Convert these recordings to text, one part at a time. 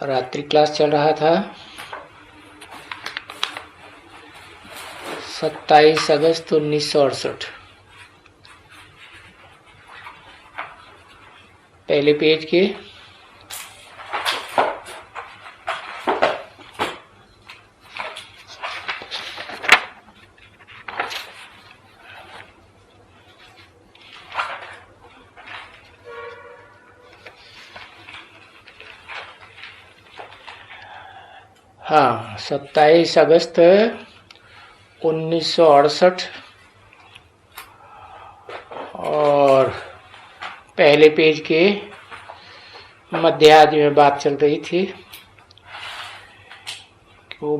रात्रि क्लास चल रहा था। 27 अगस्त 1968। पहले पेज के हाँ 27 अगस्त 1968 और पहले पेज के मध्यार्ध में बात चल रही थी कि वो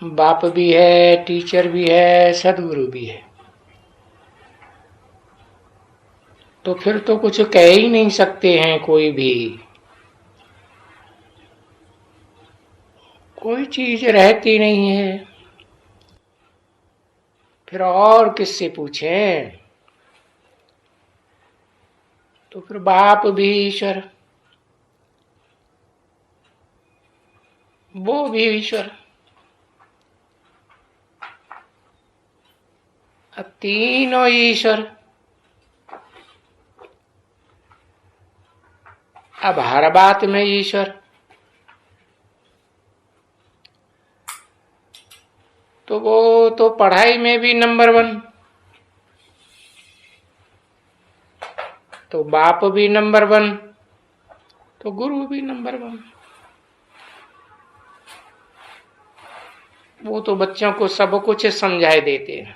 बाप भी है, टीचर भी है, सदगुरु भी है। तो फिर तो कुछ कह ही नहीं सकते हैं, कोई चीज रहती नहीं है। फिर और किससे पूछें? तो फिर बाप भी ईश्वर, वो भी ईश्वर। तीनों ईश्वर। अब हर बात में ईश्वर। तो वो तो पढ़ाई में भी नंबर 1, तो बाप भी नंबर 1, तो गुरु भी नंबर 1। वो तो बच्चों को सब कुछ समझाए देते हैं।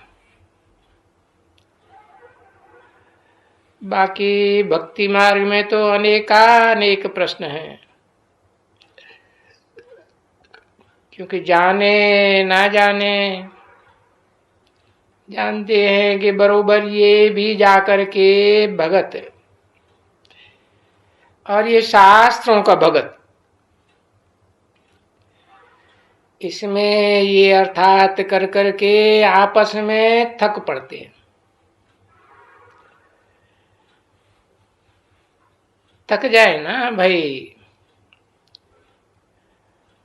बाकी भक्ति मार्ग में तो अनेक प्रश्न हैं, क्योंकि जाने ना जाने जानते हैं कि बरोबर ये भी जाकर के भगत, और ये शास्त्रों का भगत, इसमें ये अर्थात कर करके आपस में थक पड़ते हैं। थक जाए ना भाई,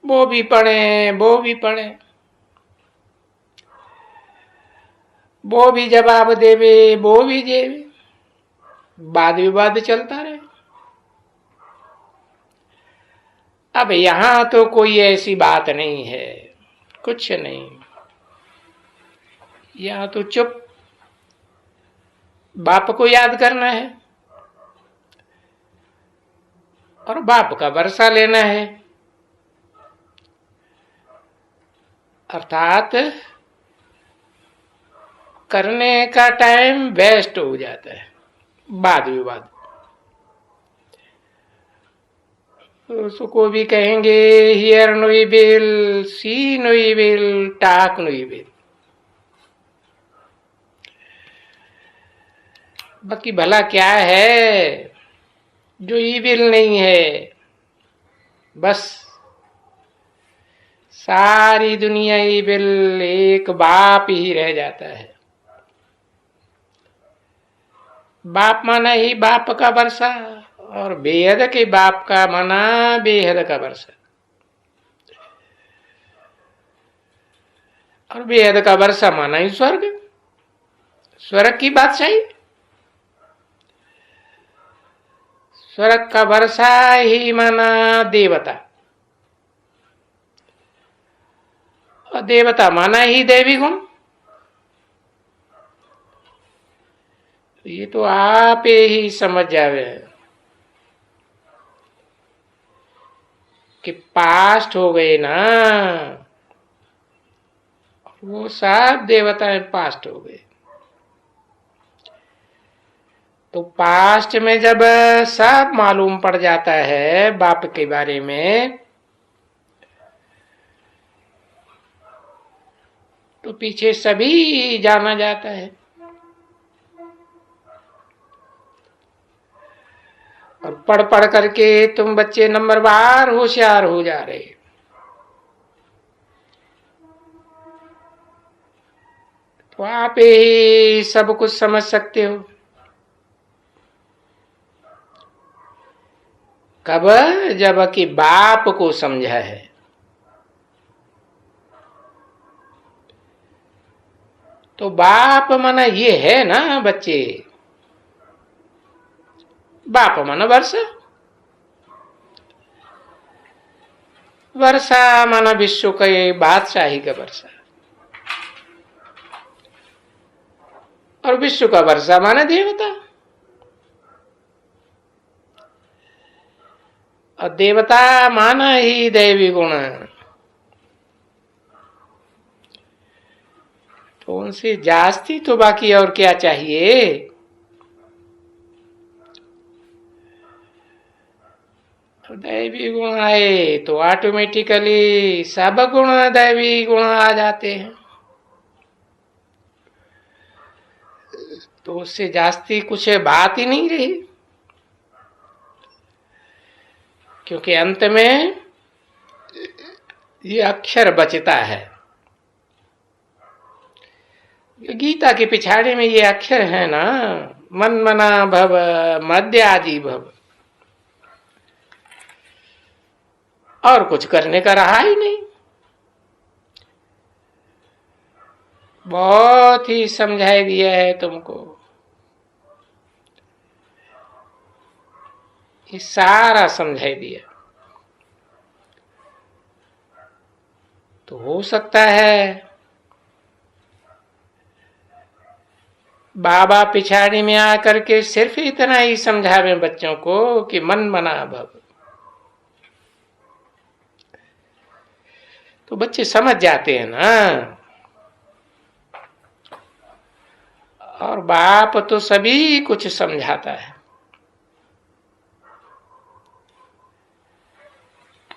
वो भी पढ़े, वो भी जवाब देवे, वो भी देवे, वाद विवाद चलता रहे। अब यहां तो कोई ऐसी बात नहीं है, कुछ नहीं। यहां तो चुप बाप को याद करना है और बाप का भरोसा लेना है। अर्थात करने का टाइम वेस्ट हो जाता है, वाद विवाद। उसको भी कहेंगे hear no evil, see no evil, talk no evil. बाकी भला क्या है जो इविल नहीं है? बस सारी दुनिया इविल, एक बाप ही रह जाता है। बाप माना ही बाप का वर्षा, और बेहद के बाप का माना बेहद का वर्षा, और बेहद का वर्षा माना ही स्वर्ग, स्वर्ग की बादशाही। स्वर्ग का वर्षा ही माना देवता, और देवता माना ही देवी गुण। ये तो आप ही समझ जावे कि पास्ट हो गए ना, वो सब देवताएं पास्ट हो गए। तो पास्ट में जब सब मालूम पड़ जाता है बाप के बारे में, तो पीछे सभी जाना जाता है। और पढ़ पढ़ करके तुम बच्चे नंबरवार होशियार हो जा रहे, तो आप ही सब कुछ समझ सकते हो। कब? जब कि बाप को समझा है। तो बाप माना ये है ना बच्चे, बाप माना वर्षा। वर्षा माना विश्व का ये बादशाही का वर्षा, और विश्व का वर्षा माना देवता। और देवता माना ही दैवी गुण। तो उनसे जास्ती तो बाकी और क्या चाहिए। तो दैवी गुण आए तो ऑटोमेटिकली सब गुण दैवी गुण आ जाते हैं। तो उससे जास्ती कुछ बात ही नहीं रही, क्योंकि अंत में ये अक्षर बचता है। गीता के पिछाड़ी में ये अक्षर है ना, मन मना भव मध्य आदि भव। और कुछ करने का रहा ही नहीं। बहुत ही समझाई दिया है तुमको। ये सारा समझाई दिया। तो हो सकता है बाबा पिछाड़ी में आकर के सिर्फ इतना ही समझावे बच्चों को कि मन मना भव। तो बच्चे समझ जाते हैं ना। और बाप तो सभी कुछ समझाता है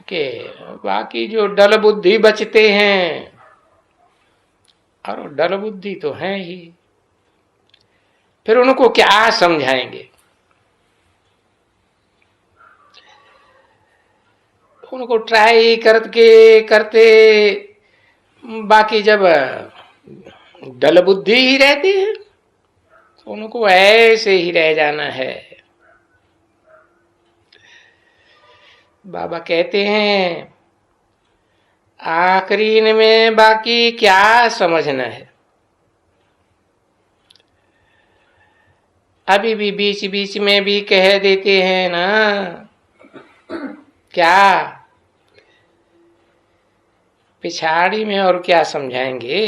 कि बाकी जो डल बुद्धि बचते हैं, और डल बुद्धि तो है ही, फिर उनको क्या समझाएंगे। उनको ट्राई करते बाकी जब डल बुद्धि ही रहती है तो उनको ऐसे ही रह जाना है। बाबा कहते हैं आखिरी में बाकी क्या समझना है। अभी भी बीच बीच में भी कह देते हैं ना, क्या पिछाड़ी में और क्या समझाएंगे।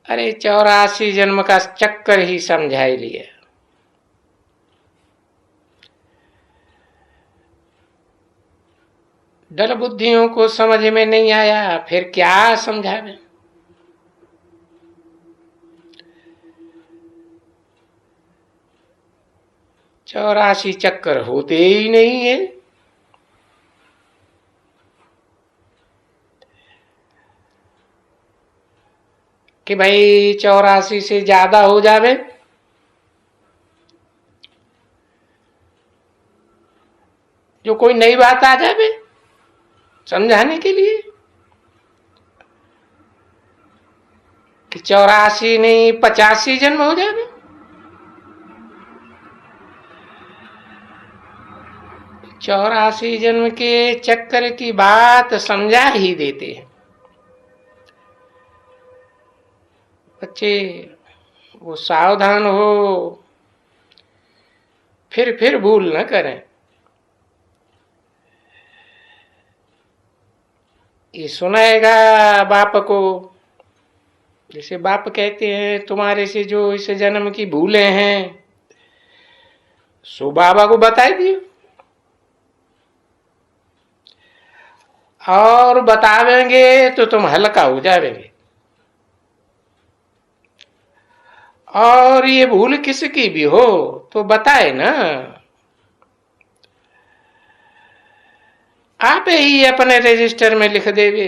अरे 84 जन्म का चक्कर ही समझा ही लिया। डल बुद्धियों को समझ में नहीं आया, फिर क्या समझावे। चौरासी चक्कर होते ही नहीं है। कि भाई 84 से ज्यादा हो जावे, जो कोई नई बात आ जावे समझाने के लिए, कि 84 नहीं 85 जन्म हो जावे। 84 जन्म के चक्कर की बात समझा ही देते हैं बच्चे। वो सावधान हो, फिर भूल न करें। ये सुनाएगा बाप को, जैसे बाप कहते हैं तुम्हारे से जो इस जन्म की भूलें हैं सो बाबा को बता दियो, और बतावेंगे तो तुम हल्का हो जाएंगे। और ये भूल किसकी भी हो तो बताए ना, आप ही अपने रजिस्टर में लिख देवे।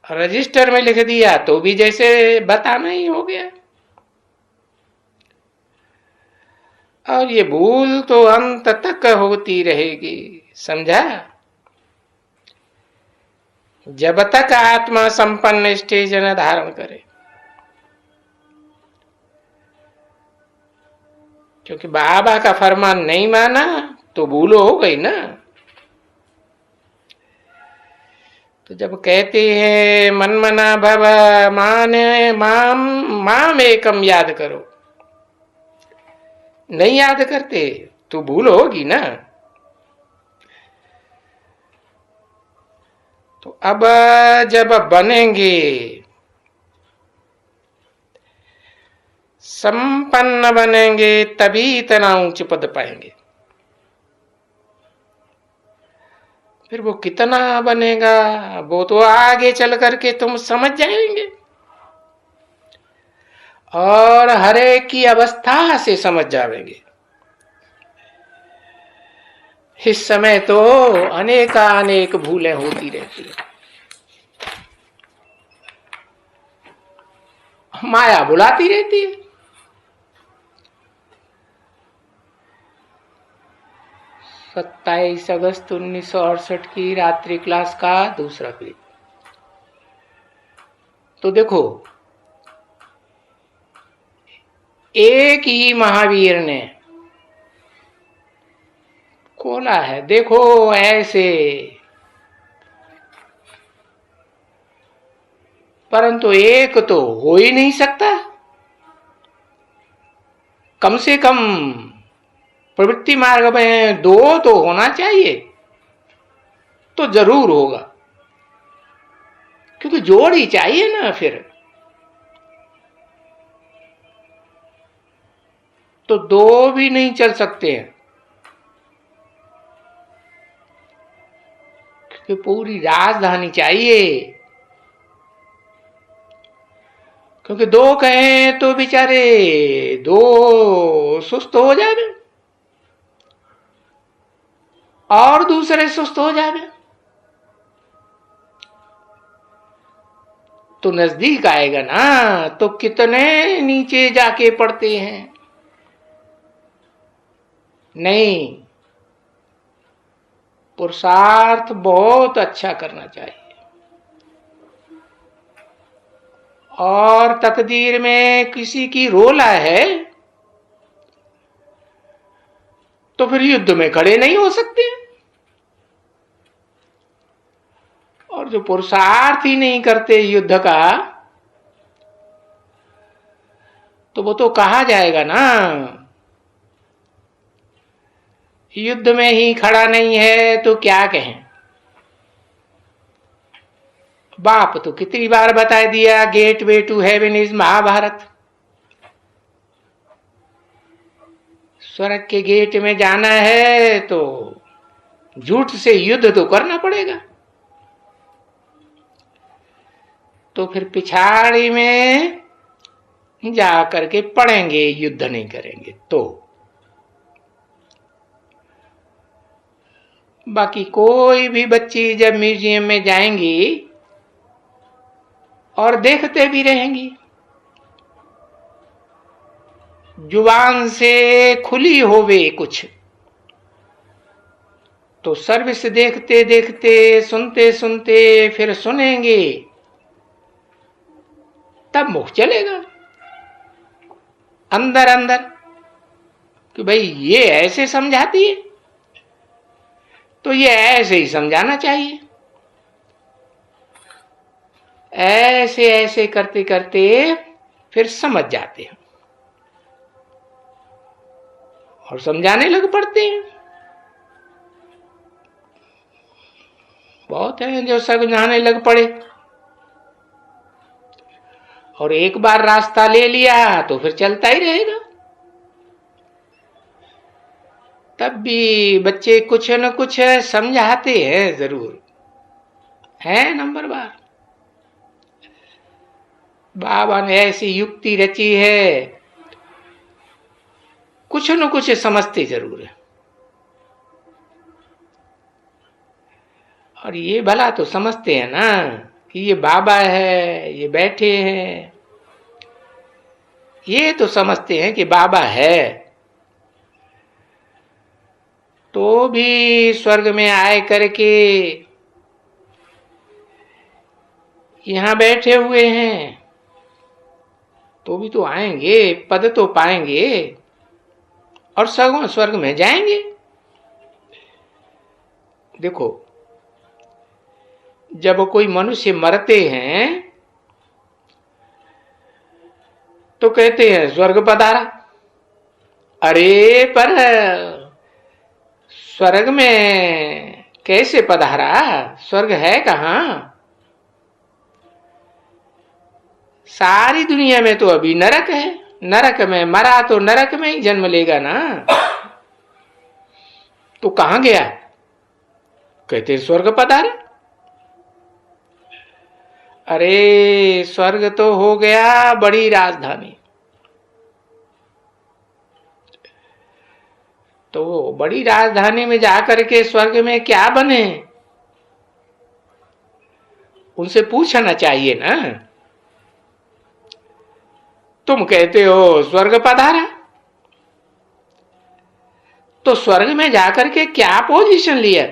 रजिस्टर में लिख दिया तो भी जैसे बताना ही हो गया। और ये भूल तो अंत तक होती रहेगी, समझा। जब तक आत्मा संपन्न स्टेज न धारण करे। क्योंकि बाबा का फरमान नहीं माना तो भूल हो गई ना। तो जब कहते हैं मन मना भव मान माम माम एकम याद करो, नहीं याद करते तो भूल होगी ना। तो अब जब बनेंगे, संपन्न बनेंगे, तभी इतना ऊंच पद पाएंगे। फिर वो कितना बनेगा वो तो आगे चल करके तुम समझ जाएंगे, और हर एक की अवस्था से समझ जाएंगे। इस समय तो अनेक भूलें होती रहती है, माया बुलाती रहती है। 27 अगस्त 1968 की रात्रि क्लास का दूसरा पीरियड। तो देखो, एक ही महावीर ने खोला है, देखो ऐसे, परंतु एक तो हो ही नहीं सकता। कम से कम प्रवृत्ति मार्ग में दो तो होना चाहिए, तो जरूर होगा, क्योंकि जोड़ ही चाहिए ना। फिर तो दो भी नहीं चल सकते हैं, क्योंकि पूरी राजधानी चाहिए। क्योंकि दो कहें तो बेचारे दो सुस्त हो जावे और दूसरे सुस्त हो जावे, तो नजदीक आएगा ना तो कितने नीचे जाके पड़ते हैं। नहीं, पुरुषार्थ बहुत अच्छा करना चाहिए, और तकदीर में किसी की रोला है तो फिर युद्ध में खड़े नहीं हो सकते। और जो पुरुषार्थ ही नहीं करते युद्ध का, तो वो तो कहा जाएगा ना, युद्ध में ही खड़ा नहीं है तो क्या कहें। बाप तो कितनी बार बता दिया, gateway to heaven is Mahabharat. स्वर्ग के गेट में जाना है तो झूठ से युद्ध तो करना पड़ेगा। तो फिर पिछाड़ी में जा करके पढ़ेंगे, युद्ध नहीं करेंगे तो। बाकी कोई भी बच्ची जब म्यूजियम में जाएंगी और देखते भी रहेंगी, जुबान से खुली होवे कुछ, तो सर्विस देखते देखते, सुनते सुनते फिर सुनेंगे, तब मुख चलेगा अंदर अंदर कि भाई ये ऐसे समझाती है तो ये ऐसे ही समझाना चाहिए। ऐसे ऐसे करते करते फिर समझ जाते हैं और समझाने लग पड़ते हैं। बहुत है जो समझाने लग पड़े, और एक बार रास्ता ले लिया तो फिर चलता ही रहेगा। तब भी बच्चे कुछ न कुछ समझाते हैं जरूर, है नंबर बार। बाबा ने ऐसी युक्ति रची है, कुछ न कुछ समझते जरूर है। और ये भला तो समझते हैं ना कि ये बाबा है, ये बैठे हैं, ये तो समझते हैं कि बाबा है, तो भी स्वर्ग में आए करके यहां बैठे हुए हैं, तो भी तो आएंगे, पद तो पाएंगे। और स्वर्ग में जाएंगे। देखो, जब कोई मनुष्य मरते हैं तो कहते हैं स्वर्ग पधारा। अरे पर स्वर्ग में कैसे पधारा? स्वर्ग है कहां? सारी दुनिया में तो अभी नरक है। नरक में मरा तो नरक में ही जन्म लेगा ना। तो कहां गया? कहते स्वर्ग पधारा। अरे स्वर्ग तो हो गया बड़ी राजधानी। तो बड़ी राजधानी में जाकर के स्वर्ग में क्या बने, उनसे पूछना चाहिए ना। तुम कहते हो स्वर्ग पधारा, तो स्वर्ग में जाकर के क्या पोजीशन लिया?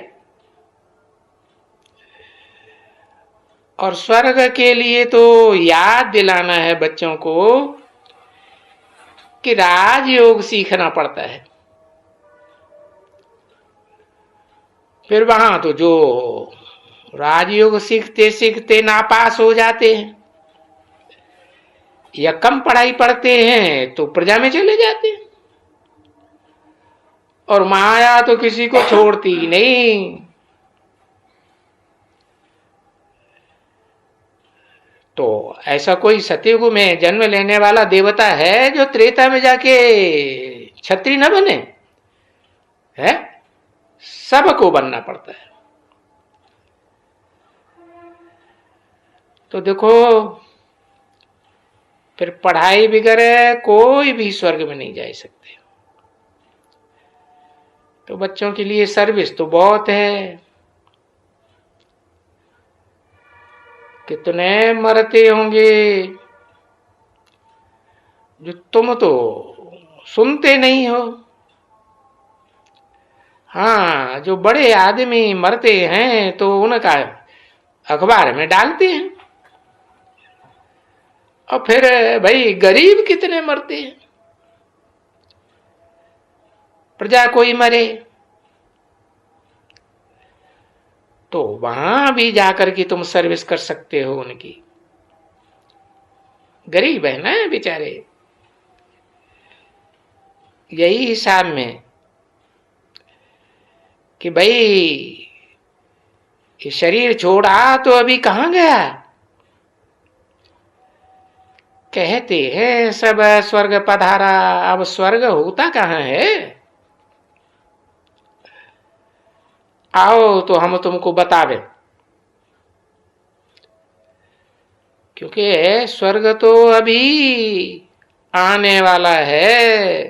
और स्वर्ग के लिए तो याद दिलाना है बच्चों को कि राजयोग सीखना पड़ता है। फिर वहां तो जो राजयोग सीखते सीखते नापास हो जाते हैं या कम पढ़ाई पढ़ते हैं तो प्रजा में चले जाते हैं। और माया तो किसी को छोड़ती नहीं। तो ऐसा कोई सतयुग में जन्म लेने वाला देवता है जो त्रेता में जाके छत्री न बने? है, सबको बनना पड़ता है। तो देखो, फिर पढ़ाई बगैर कोई भी स्वर्ग में नहीं जा सकते। तो बच्चों के लिए सर्विस तो बहुत है। कितने मरते होंगे जो तुम तो सुनते नहीं हो। हाँ, जो बड़े आदमी मरते हैं तो उनका अखबार में डालते हैं। और फिर भाई गरीब कितने मरते हैं। प्रजा कोई मरे तो वहां भी जाकर के तुम सर्विस कर सकते हो उनकी। गरीब है ना बेचारे। यही हिसाब में कि भाई ये शरीर छोड़ा तो अभी कहां गया। कहते हैं सब स्वर्ग पधारा, अब स्वर्ग होता कहां है? आओ तो हम तुमको बतावे। क्योंकि स्वर्ग तो अभी आने वाला है।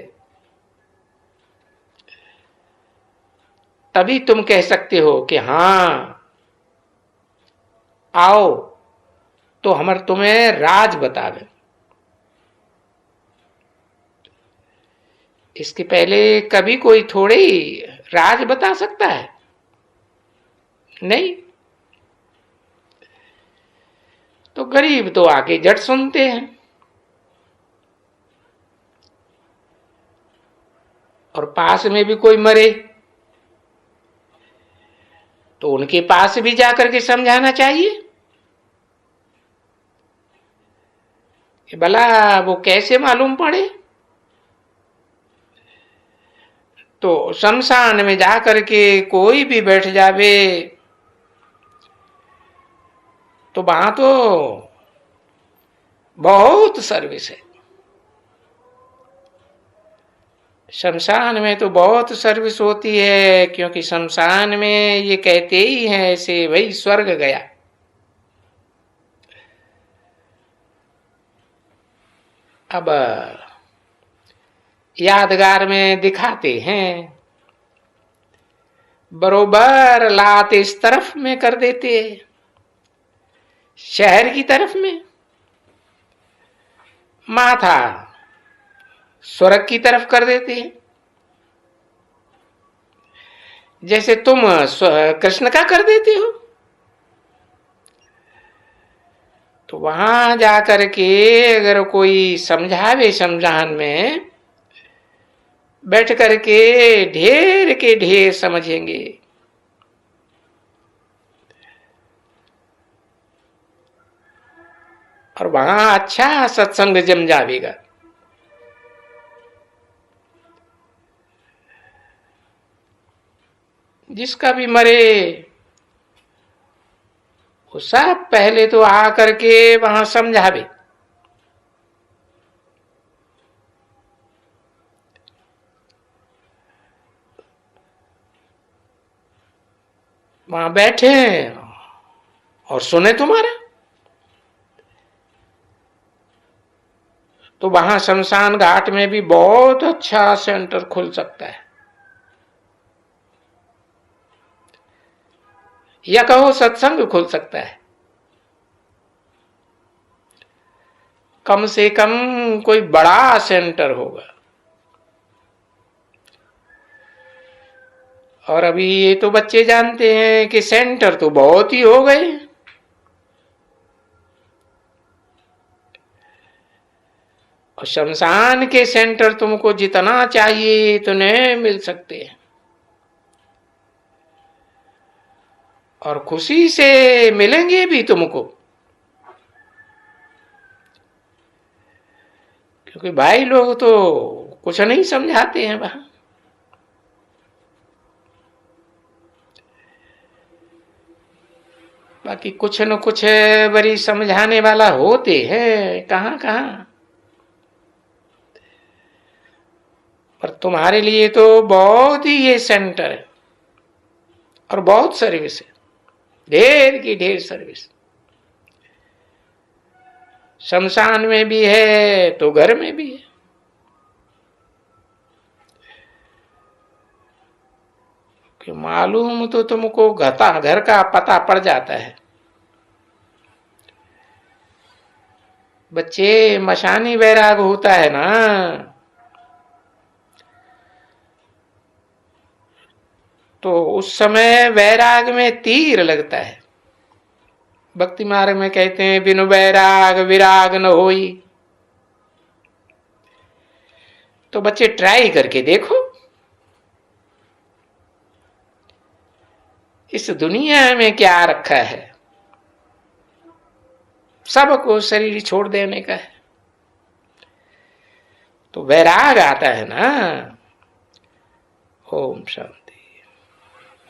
तभी तुम कह सकते हो कि हां आओ तो हम तुम्हें राज बतावे। इसके पहले कभी कोई थोड़े ही राज बता सकता है? नहीं। तो गरीब तो आके झट सुनते हैं। और पास में भी कोई मरे तो उनके पास भी जाकर के समझाना चाहिए कि भला वो कैसे मालूम पड़े। तो शमशान में जाकर के कोई भी बैठ जावे तो वहां तो बहुत सर्विस है। शमशान में तो बहुत सर्विस होती है, क्योंकि शमशान में ये कहते ही हैं ऐसे, भाई स्वर्ग गया। अब यादगार में दिखाते हैं, बरोबर लात इस तरफ में कर देते, शहर की तरफ में, माथा स्वर्ग की तरफ कर देते हैं। जैसे तुम कृष्ण का कर देते हो। तो वहां जाकर के अगर कोई समझावे शमशान में बैठ करके ढेर के ढेर समझेंगे। और वहां अच्छा सत्संग जम जाएगा। जिसका भी मरे वो सब पहले तो आ करके वहां समझावे। वहां बैठे और सुने तुम्हारा। तो वहां शमशान घाट में भी बहुत अच्छा सेंटर खुल सकता है, या कहो सत्संग खुल सकता है। कम से कम कोई बड़ा सेंटर होगा। और अभी ये तो बच्चे जानते हैं कि सेंटर तो बहुत ही हो गए, और शमशान के सेंटर तुमको जितना चाहिए इतने मिल सकते हैं, और खुशी से मिलेंगे भी तुमको। क्योंकि भाई लोग तो कुछ नहीं समझाते हैं वहां। बाकी कुछ न कुछ बड़ी समझाने वाला होते हैं कहां कहां। पर तुम्हारे लिए तो बहुत ही ये सेंटर है, और बहुत सर्विस है, ढेर की ढेर सर्विस। शमशान में भी है तो घर में भी है। कि मालूम तो तुमको घर का पता पड़ जाता है। बच्चे मशानी वैराग होता है ना, तो उस समय वैराग में तीर लगता है। भक्ति मार्ग में कहते हैं बिनु वैराग विराग न होई। तो बच्चे ट्राई करके देखो, इस दुनिया में क्या रखा है। सबको शरीर छोड़ देने का है, तो वैराग आता है ना। ओम शांति।